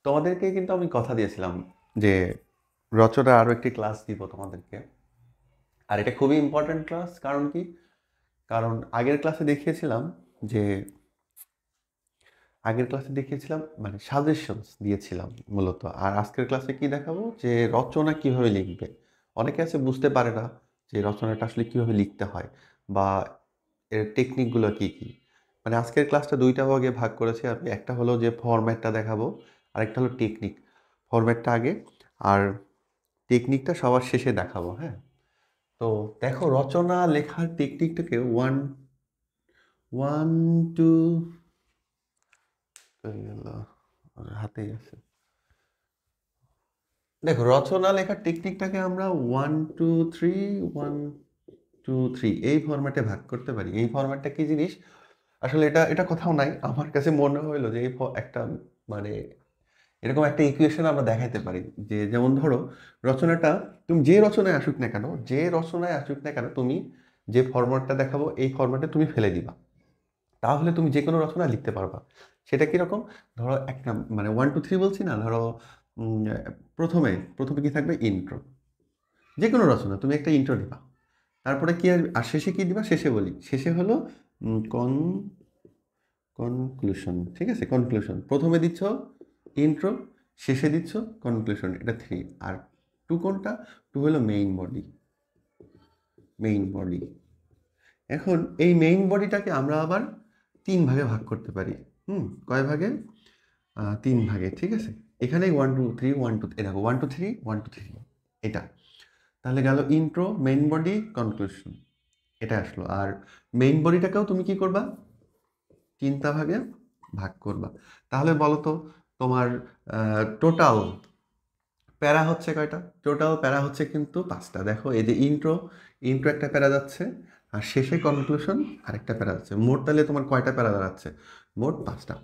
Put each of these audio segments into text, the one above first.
তোমাদেরকে কিন্তু আমি কথা দিয়েছিলাম যে রচনা আরো একটি ক্লাস দিব তোমাদেরকে। আর এটা খুবই ইম্পর্ট্যান্ট ক্লাস। কারণ কি? কারণ যে আগের ক্লাসে দেখিয়েছিলাম মানে সাজেশনস দিয়েছিলাম মূলত। আর আজকের ক্লাসে কি দেখাবো, যে রচনা কিভাবে লিখবে। অনেকে আছে বুঝতে পারে না যে রচনাটা আসলে কিভাবে লিখতে হয়, বা এর টেকনিকগুলো কি কি। মানে আজকের ক্লাসটা দুইটা ভাগে ভাগ করেছি আমি। একটা হলো যে ফরম্যাটটা দেখাবো, আরেকটা হলো টেকনিক। ফরম্যাটটা আগে, আর টেকনিকটা সবার শেষে দেখাবো। হ্যাঁ, তো দেখো, রচনা লেখার টেকনিকটাকে ওয়ান ওয়ান টু হাতেই আছে। দেখো, রচনা লেখার টেকনিকটাকে আমরা 1 2 3 1 2 3 এই ফরম্যাটে ভাগ করতে পারি। এই ফরম্যাটটা কি জিনিস, আসলে এটা এটা কোথাও নাই। আমার কাছে মনে হইলো যে একটা মানে এরকম একটা ইকুয়েশন আমরা দেখাইতে পারি। যে যেমন ধরো, রচনাটা তুমি যে রচনায় আসুক না কেন, তুমি যে ফরম্যাটটা দেখাবো এই ফরম্যাটে তুমি ফেলে দিবা, তাহলে তুমি যে কোনো রচনা লিখতে পারবা। সেটা কিরকম? ধরো একটা মানে 1 2 3 বলছি না, ধরো উম, প্রথমে প্রথমে কি থাকবে, ইন্ট্রো। যে কোনো রচনা তুমি একটা ইন্ট্রো দিবা, তারপরে কি আসবে, আর শেষে কি দিবা, শেষে বলি, শেষে হলো কন কনক্লুশন। ঠিক আছে, কনক্লুশন। প্রথমে দিচ্ছ ইন্ট্রো, শেষে দিচ্ছ কনক্লুশন। এটা 3। আর 2 কোনটা? 2 হলো মেইন বডি। এখন এই মেইন বডিটাকে আমরা আবার 3 ভাগে ভাগ করতে পারি। কয় ভাগে? 3 ভাগে। ঠিক আছে, এখানেই 1 2 3 1 2, এ দেখো 1 2 3 1 2 3 এটা। তাহলে গেল ইন্ট্রো, মেইন বডি, কনক্লুশন, এটা আসলো। আর মেইন বডিটাকেও তুমি কি করবা, 3টা ভাগে ভাগ করবা। তাহলে বলো তো, তোমার টোটাল প্যারা হচ্ছে কয়টা? টোটাল প্যারা হচ্ছে কিন্তু 5টা। দেখো, এই যে ইন্ট্রো, ইন্ট্রো একটা প্যারা যাচ্ছে, আর শেষে কনক্লুশন আরেকটা প্যারা যাচ্ছে। মোট তাহলে তোমার কয়টা প্যারা দাঁড়াচ্ছে? মোট 5টা।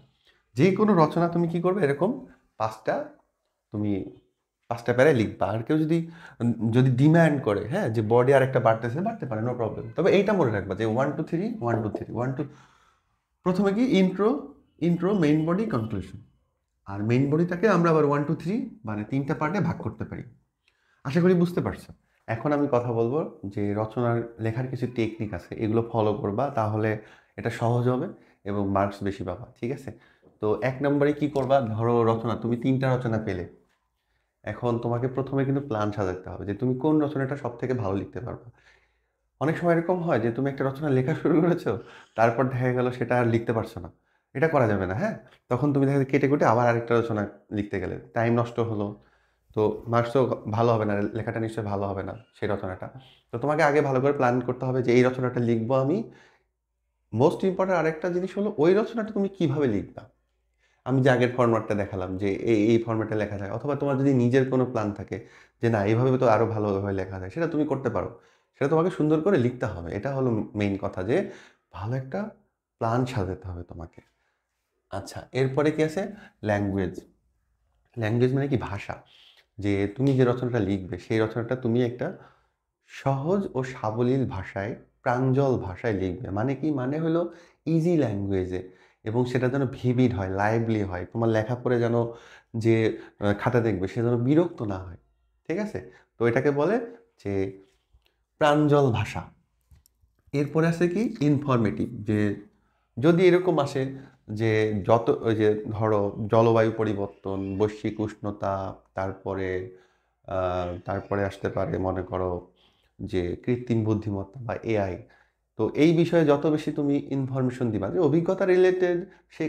যে কোনো রচনা তুমি কি করবে, এরকম 5টা, তুমি 5টা প্যারায় লিখবা। আর কেউ যদি ডিম্যান্ড করে, হ্যাঁ, যে বডি আর একটা বাড়তে পারে, নো প্রবলেম। তবে এইটা মনে রাখবা যে 1 2 3 1 2 3 প্রথমে কি, ইন্ট্রো মেইন বডি কনক্লুশন। আর মেইন বডিটাকে আমরা আবার 1 2 3 মানে 3টা পার্টে ভাগ করতে পারি। আশা করি বুঝতে পারছো। এখন আমি কথা বলবো যে রচনার লেখার কিছু টেকনিক আছে, এগুলো ফলো করবা, তাহলে এটা সহজ হবে এবং মার্কস বেশি পাবা। ঠিক আছে, তো 1 নম্বরে কি করবা, ধরো রচনা তুমি 3টা রচনা পেলে। এখন তোমাকে প্রথমে কিন্তু প্ল্যান সাজাতে হবে যে তুমি কোন রচনাটা সব থেকে ভালো লিখতে পারবে। অনেক সময় এরকম হয় যে তুমি একটা রচনা লেখা শুরু করেছো, তারপর দেখা গেল সেটা আর লিখতে পারছো না। এটা করা যাবে না। হ্যাঁ, তখন তুমি দেখা যায় কেটে কুটে আবার আরেকটা রচনা লিখতে গেলে টাইম নষ্ট হলো। তো মার্কসও ভালো হবে না, লেখাটা নিশ্চয়ই ভালো হবে না সেই রচনাটা। তো তোমাকে আগে ভালো করে প্ল্যান করতে হবে যে এই রচনাটা লিখবো আমি। মোস্ট ইম্পর্টেন্ট আরেকটা জিনিস হলো, ওই রচনাটা তুমি কিভাবে লিখবা। আমি যে আগের ফরম্যাটটা দেখালাম যে এই ফরম্যাটে লেখা যায়, অথবা তোমার যদি নিজের কোনো প্ল্যান থাকে যে না, এইভাবে তো আরো ভালোভাবে লেখা যায়, সেটা তুমি করতে পারো। সেটা তোমাকে সুন্দর করে লিখতে হবে। এটা হলো মেইন কথা, যে ভালো একটা প্ল্যান সাজাতে হবে তোমাকে। আচ্ছা, এরপরে কি আছে? ল্যাঙ্গুয়েজ। ল্যাঙ্গুয়েজ মানে কি? ভাষা। যে তুমি যে রচনাটা লিখবে সেই রচনাটা তুমি একটা সহজ ও সাবলীল ভাষায়, প্রাঞ্জল ভাষায় লিখবে। মানে কি? মানে হলো ইজি ল্যাঙ্গুয়েজে, এবং সেটা যেন ভিভিড হয়, লাইভলি হয়। তোমার লেখা পড়ে যেন যে খাতা দেখবে সে যেন বিরক্ত না হয়। ঠিক আছে, তো এটাকে বলে যে প্রাঞ্জল ভাষা। এরপরে আছে কি, ইনফরমেটিভ। যে যদি এরকম আসে যে ওই যে ধরো জলবায়ু পরিবর্তন, বৈশ্বিক উষ্ণতা, তারপরে তারপরে আসতে পারে মনে করো যে কৃত্রিম বুদ্ধিমত্তা বা এআই। তো এই বিষয়ে যত বেশি তুমি ইনফরমেশন দিবা, যে অভিজ্ঞতা রিলেটেড, সে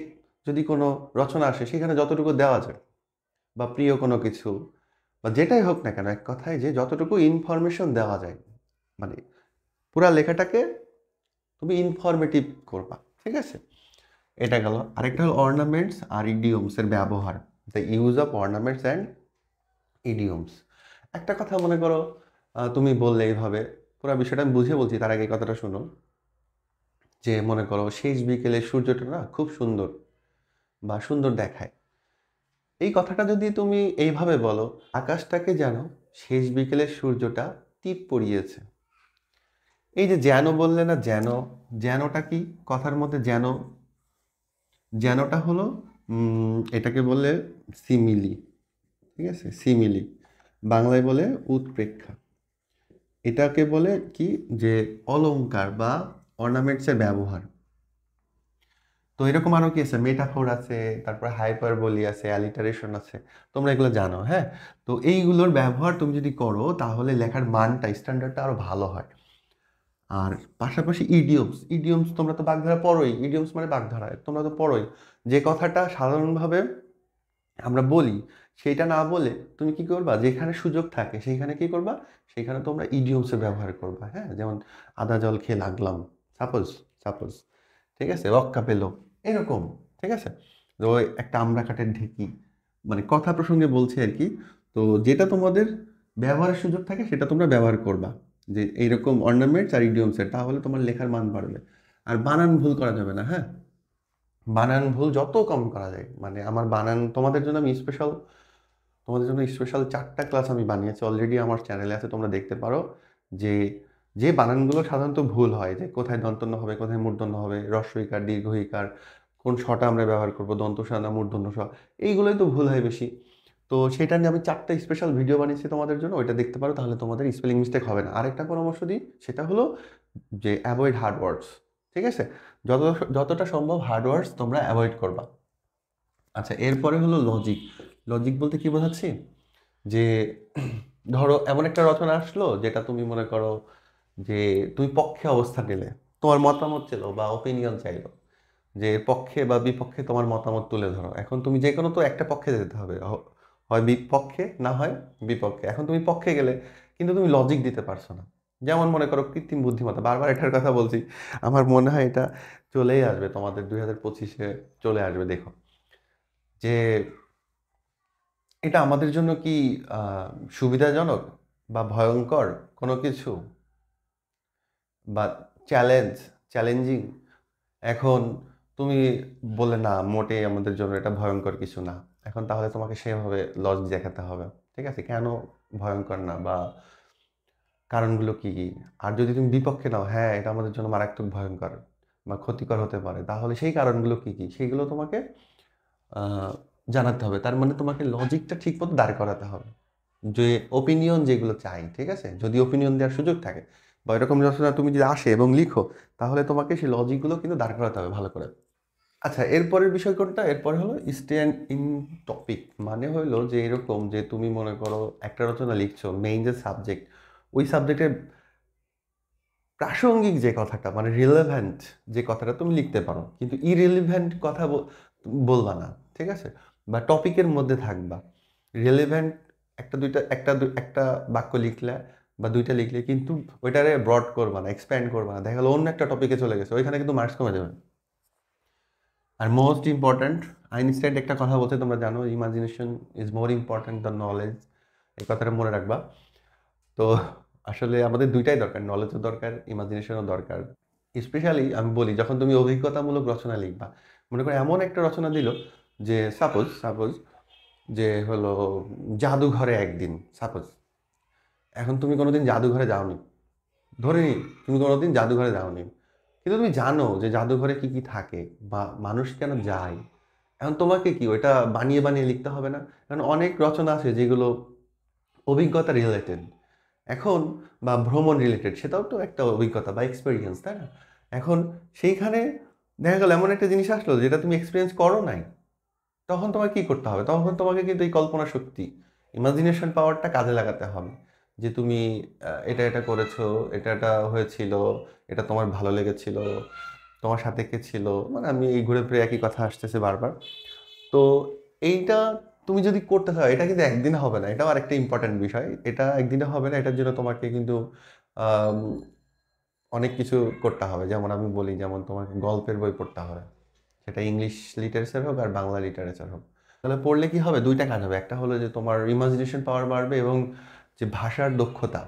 যদি কোনো রচনা আসে সেখানে যতটুকু দেওয়া যায়, বা প্রিয় কোনো কিছু, বা যেটাই হোক না কেন, এক কথায় যে যতটুকু ইনফরমেশন দেওয়া যায়, মানে পুরা লেখাটাকে তুমি ইনফরমেটিভ করবা। ঠিক আছে, এটা গেল। আরেকটা হলো অর্নামেন্টস আর ইডিয়মস এর ব্যবহার, the use of ornaments and idioms. একটা কথা মনে করো, তুমি বললে এইভাবে, পুরো বিষয়টা আমি বুঝে বলছি, তার আগে এই কথাটা শোনো। যে মনে করো শেষ বিকেলে সূর্যটা না খুব সুন্দর, বা সুন্দর দেখায়। এই কথাটা যদি তুমি এইভাবে বলো, আকাশটাকে যেন শেষ বিকেলের সূর্যটা টিপ পড়িয়েছে। এই যে যেন বললে না, যেনটা কি? কথার মধ্যে যেনটা হলো এটাকে বলে সিমিলি, ঠিক আছে, সিমিলি। বাংলায় বলে উৎপ্রেক্ষা। এটাকে বলে কি, যে অলংকার বা অর্নামেন্টসের ব্যবহার। তো এরকম আরো কি আছে, মেটাফোর আছে, তারপর হাইপারবলি আছে, অ্যালিটারেশন আছে, তোমরা এগুলো জানো। হ্যাঁ, তো এইগুলোর ব্যবহার তুমি যদি করো তাহলে লেখার মানটা, স্ট্যান্ডার্ডটা আরো ভালো হয়। আর পাশাপাশি ইডিয়মস, ইডিয়মস তোমরা তো বাগধারা পড়োই, ইডিয়মস মানে বাগধারা তোমরা তো পড়োই। যে কথাটা সাধারণভাবে আমরা বলি সেইটা না বলে তুমি কি করবা, যেখানে সুযোগ থাকে সেইখানে কি করবা, সেইখানে তোমরা ইডিয়মসের ব্যবহার করবা। হ্যাঁ, যেমন আদা জল খেয়ে লাগলাম, সাপোজ, সাপোজ, ঠিক আছে, রক্ষা পেলো, এরকম, ঠিক আছে। তো ওই একটা আমড়া কাঠের ঢেকি, মানে কথা প্রসঙ্গে বলছি আর কি। তো যেটা তোমাদের ব্যবহারের সুযোগ থাকে সেটা তোমরা ব্যবহার করবা, যে এইরকম অর্নামেন্টস আর ইডিয়মসের, তাহলে তোমার লেখার মান বাড়বে। আর বানান ভুল করা যাবে না। হ্যাঁ, বানান ভুল যত কম করা যায়, মানে আমার বানান তোমাদের জন্য আমি স্পেশাল, তোমাদের জন্য স্পেশাল 4টা ক্লাস আমি বানিয়েছি অলরেডি, আমার চ্যানেলে আছে, তোমরা দেখতে পারো। যে যে বানানগুলো সাধারণত ভুল হয়, যে কোথায় দন্তন্য হবে, কোথায় মূর্ধন্য হবে, হ্রস্ব ইকার, দীর্ঘ ইকার, কোন শটা আমরা ব্যবহার করবো, দন্ত স না মূর্ধন্য স, এইগুলোই তো ভুল হয় বেশি। তো সেটা নিয়ে আমি 4টা স্পেশাল ভিডিও বানিয়েছি তোমাদের জন্য, ওইটা দেখতে পারো, তাহলে তোমাদের স্পেলিং মিস্টেক হবে না। আরেকটা পরামর্শ দিই, সেটা হলো যে অ্যাভয়েড হার্ড ওয়ার্ডস, ঠিক আছে, যত যতটা সম্ভব হার্ড ওয়ার্ডস তোমরা অ্যাভয়েড করবা। আচ্ছা, এরপরে হলো লজিক। লজিক বলতে কি বোঝাচ্ছি, যে ধরো এমন একটা রচনা আসলো যেটা তুমি মনে করো যে তুমি পক্ষে অবস্থান নিলে, তোমার মতামত চাইলো বা ওপিনিয়ন চাইলো, যে পক্ষে বা বিপক্ষে তোমার মতামত তুলে ধরো। এখন তুমি যে কোনো তো একটা পক্ষে যেতে হবে, হয় বিপক্ষে না হয় বিপক্ষে। এখন তুমি পক্ষে গেলে কিন্তু তুমি লজিক দিতে পারছো না। যেমন মনে করো কৃত্রিম বুদ্ধিমত্তা, বারবার এটার কথা বলছি, আমার মনে হয় এটা চলেই আসবে তোমাদের 2025-এ চলে আসবে। দেখো যে এটা আমাদের জন্য কি সুবিধাজনক বা ভয়ঙ্কর কোনো কিছু, বা চ্যালেঞ্জিং। এখন তুমি বলে না, মোটেই আমাদের জন্য এটা ভয়ঙ্কর কিছু না, এখন তাহলে তোমাকে সেভাবে লজিক দেখাতে হবে, ঠিক আছে, কেন ভয়ঙ্কর না বা কারণগুলো কি কি। আর যদি তুমি বিপক্ষে নাও, হ্যাঁ এটা আমাদের জন্য মারাত্মক ভয়ঙ্কর বা ক্ষতিকর হতে পারে, তাহলে সেই কারণগুলো কি কি সেইগুলো তোমাকে আহ, জানাতে হবে। তার মানে তোমাকে লজিকটা ঠিক মতো দাঁড় করাতে হবে, যে ওপিনিয়ন যেগুলো চাই, ঠিক আছে, যদি ওপিনিয়ন দেওয়ার সুযোগ থাকে বা এরকম রচনা তুমি যদি আসে এবং লিখো, তাহলে তোমাকে সেই লজিকগুলো কিন্তু দাঁড় করাতে হবে ভালো করে। আচ্ছা, এরপরের বিষয় কোনটা, এরপরে হলো স্ট্যান্ড ইন টপিক। মানে হলো যে এরকম যে তুমি মনে করো একটা রচনা লিখছো, মেইন যে সাবজেক্ট, ওই সাবজেক্টের প্রাসঙ্গিক যে কথাটা, মানে রিলেভেন্ট যে কথাটা তুমি লিখতে পারো, কিন্তু ইরিলেভেন্ট কথা বলবা না, ঠিক আছে, বা টপিকের মধ্যে থাকবা। রিলেভেন্ট একটা বাক্য লিখলে বা দুইটা লিখলে কিন্তু ওইটারে ব্রড করবা না, এক্সপ্যান্ড করবা না, দেখা গেলো অন্য একটা টপিকে চলে গেছে, ওইখানে কিন্তু মার্কস কমে যাবে। আর মোস্ট ইম্পর্ট্যান্ট, আইনস্টাইন একটা কথা বলছে তোমরা জানো, imagination is more important than knowledge. এই কথাটা মনে রাখবা। তো আসলে আমাদের দুইটাই দরকার, নলেজও দরকার, ইমাজিনেশনও দরকার। স্পেশালি আমি বলি, যখন তুমি অভিজ্ঞতামূলক রচনা লিখবা, মনে করো এমন একটা রচনা দিল যে সাপোজ সাপোজ যে হলো জাদুঘরে একদিন, সাপোজ। এখন তুমি কোনোদিন জাদুঘরে যাওনি, ধরে নি তুমি কোনোদিন জাদুঘরে যাওনি, কিন্তু তুমি জানো যে জাদুঘরে কি কি থাকে বা মানুষ কেন যায়। এখন তোমাকে কি ওইটা বানিয়ে বানিয়ে লিখতে হবে না, কারণ অনেক রচনা আছে যেগুলো অভিজ্ঞতা রিলেটেড, এখন বা ভ্রমণ রিলেটেড, সেটাও তো একটা অভিজ্ঞতা বা এক্সপিরিয়েন্স, তাই না? এখন সেইখানে দেখা গেল এমন একটা জিনিস আসলো যেটা তুমি এক্সপিরিয়েন্স করো নাই, তখন তোমার কি করতে হবে, তখন তোমাকে কিন্তু এই কল্পনা শক্তি, ইমাজিনেশন পাওয়ারটা কাজে লাগাতে হবে। যে তুমি এটা এটা করেছো, এটা এটা হয়েছিল, এটা তোমার ভালো লেগেছিল, তোমার সাথে কে ছিল, মানে আমি এই ঘুরে ফিরে একই কথা আসতেছে বারবার। তো এইটা তুমি যদি করতে হয়, এটা কিন্তু একদিনে হবে না, এটাও আরেকটা ইম্পর্ট্যান্ট বিষয়, এটা একদিনে হবে না, এটার জন্য তোমাকে কিন্তু আম, অনেক কিছু করতে হবে। যেমন আমি বলি, যেমন তোমাকে গল্পের বই পড়তে হবে, সেটা ইংলিশ লিটারেচার হোক আর বাংলা লিটারেচার হোক। তাহলে পড়লে কি হবে, দুইটা কাজ হবে, একটা হলো যে তোমার ইমাজিনেশন পাওয়ার বাড়বে এবং যে ভাষার দক্ষতা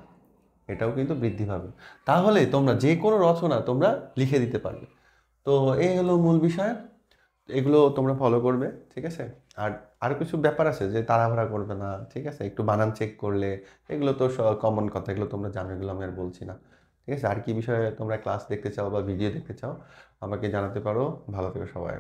এটাও কিন্তু বৃদ্ধি পাবে। তাহলে তোমরা যে কোনো রচনা তোমরা লিখে দিতে পারবে। তো এই হলো মূল বিষয়, এগুলো তোমরা ফলো করবে, ঠিক আছে। আর আরো কিছু ব্যাপার আছে, যে তাড়াহুড়া করবে না, ঠিক আছে, একটু বানান চেক করলে, এগুলো তো কমন কথা, এগুলো তোমরা জানো, এগুলো আমি আর বলছি না, ঠিক আছে। আর কি বিষয়ে তোমরা ক্লাস দেখতে চাও বা ভিডিও দেখতে চাও আমাকে জানাতে পারো। ভালো থেকো সবাই।